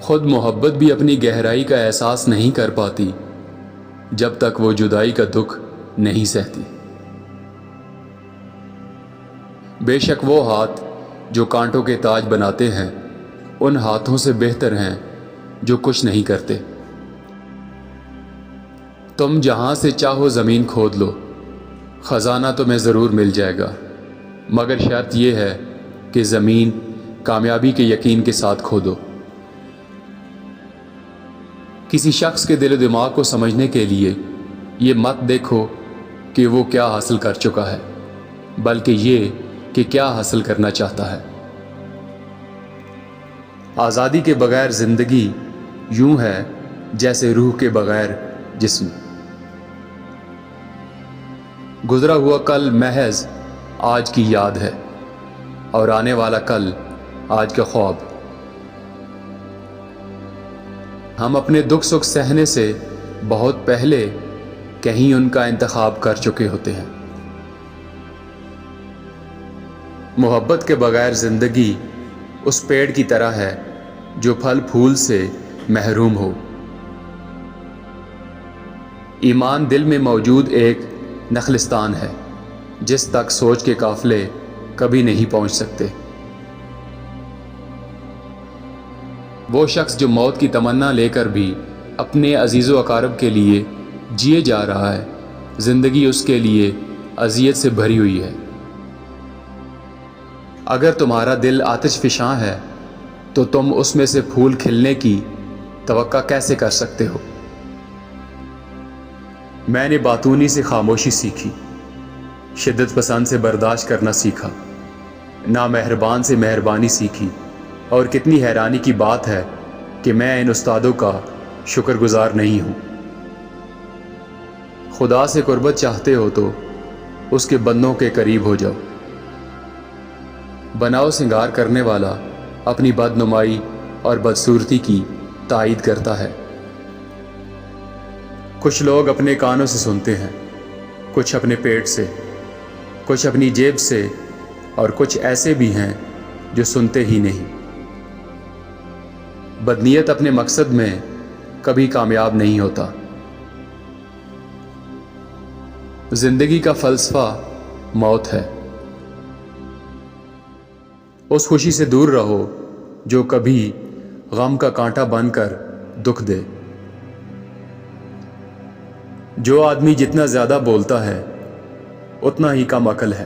خود محبت بھی اپنی گہرائی کا احساس نہیں کر پاتی جب تک وہ جدائی کا دکھ نہیں سہتی۔ بے شک وہ ہاتھ جو کانٹوں کے تاج بناتے ہیں ان ہاتھوں سے بہتر ہیں جو کچھ نہیں کرتے۔ تم جہاں سے چاہو زمین کھود لو، خزانہ تمہیں ضرور مل جائے گا، مگر شرط یہ ہے کہ زمین کامیابی کے یقین کے ساتھ کھودو۔ کسی شخص کے دل و دماغ کو سمجھنے کے لیے یہ مت دیکھو کہ وہ کیا حاصل کر چکا ہے، بلکہ یہ کہ کیا حاصل کرنا چاہتا ہے۔ آزادی کے بغیر زندگی یوں ہے جیسے روح کے بغیر جسم۔ گزرا ہوا کل محض آج کی یاد ہے اور آنے والا کل آج کا خواب۔ ہم اپنے دکھ سکھ سہنے سے بہت پہلے کہیں ان کا انتخاب کر چکے ہوتے ہیں۔ محبت کے بغیر زندگی اس پیڑ کی طرح ہے جو پھل پھول سے محروم ہو۔ ایمان دل میں موجود ایک نخلستان ہے جس تک سوچ کے قافلے کبھی نہیں پہنچ سکتے۔ وہ شخص جو موت کی تمنا لے کر بھی اپنے عزیز و اقارب کے لیے جیے جا رہا ہے، زندگی اس کے لیے اذیت سے بھری ہوئی ہے۔ اگر تمہارا دل آتش فشاں ہے تو تم اس میں سے پھول کھلنے کی توقع کیسے کر سکتے ہو؟ میں نے باتونی سے خاموشی سیکھی، شدت پسند سے برداشت کرنا سیکھا، نامہربان سے مہربانی سیکھی، اور کتنی حیرانی کی بات ہے کہ میں ان استادوں کا شکر گزار نہیں ہوں۔ خدا سے قربت چاہتے ہو تو اس کے بندوں کے قریب ہو جاؤ۔ بناؤ سنگار کرنے والا اپنی بدنمائی اور بدصورتی کی تائید کرتا ہے۔ کچھ لوگ اپنے کانوں سے سنتے ہیں، کچھ اپنے پیٹ سے، کچھ اپنی جیب سے، اور کچھ ایسے بھی ہیں جو سنتے ہی نہیں۔ بدنیت اپنے مقصد میں کبھی کامیاب نہیں ہوتا۔ زندگی کا فلسفہ موت ہے۔ اس خوشی سے دور رہو جو کبھی غم کا کانٹا بن کر دکھ دے۔ جو آدمی جتنا زیادہ بولتا ہے اتنا ہی کم عقل ہے۔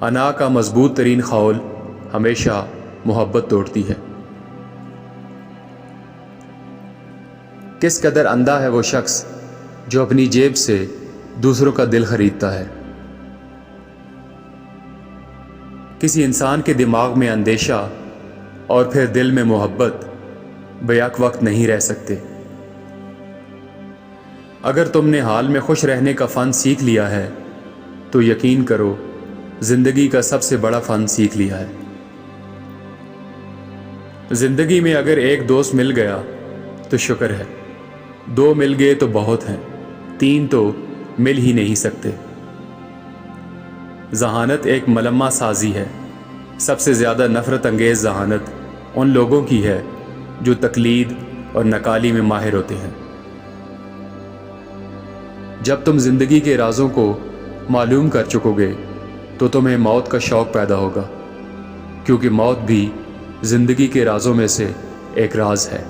انا کا مضبوط ترین خول ہمیشہ محبت توڑتی ہے۔ کس قدر اندھا ہے وہ شخص جو اپنی جیب سے دوسروں کا دل خریدتا ہے۔ کسی انسان کے دماغ میں اندیشہ اور پھر دل میں محبت بیک وقت نہیں رہ سکتے۔ اگر تم نے حال میں خوش رہنے کا فن سیکھ لیا ہے تو یقین کرو زندگی کا سب سے بڑا فن سیکھ لیا ہے۔ زندگی میں اگر ایک دوست مل گیا تو شکر ہے، 2 مل گئے تو بہت ہیں، 3 تو مل ہی نہیں سکتے۔ ذہانت ایک ملمہ سازی ہے۔ سب سے زیادہ نفرت انگیز ذہانت ان لوگوں کی ہے جو تقلید اور نقالی میں ماہر ہوتے ہیں۔ جب تم زندگی کے رازوں کو معلوم کر چکو گے تو تمہیں موت کا شوق پیدا ہوگا، کیونکہ موت بھی زندگی کے رازوں میں سے ایک راز ہے۔